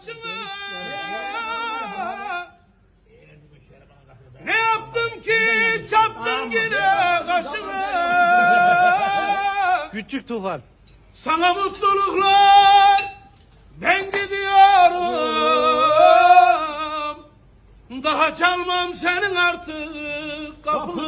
başına. Ne yaptım ki çarptın yine kaşına. Küçük Tufan. Sana mutluluklar, ben gidiyorum. Daha çalmam senin artık kapını.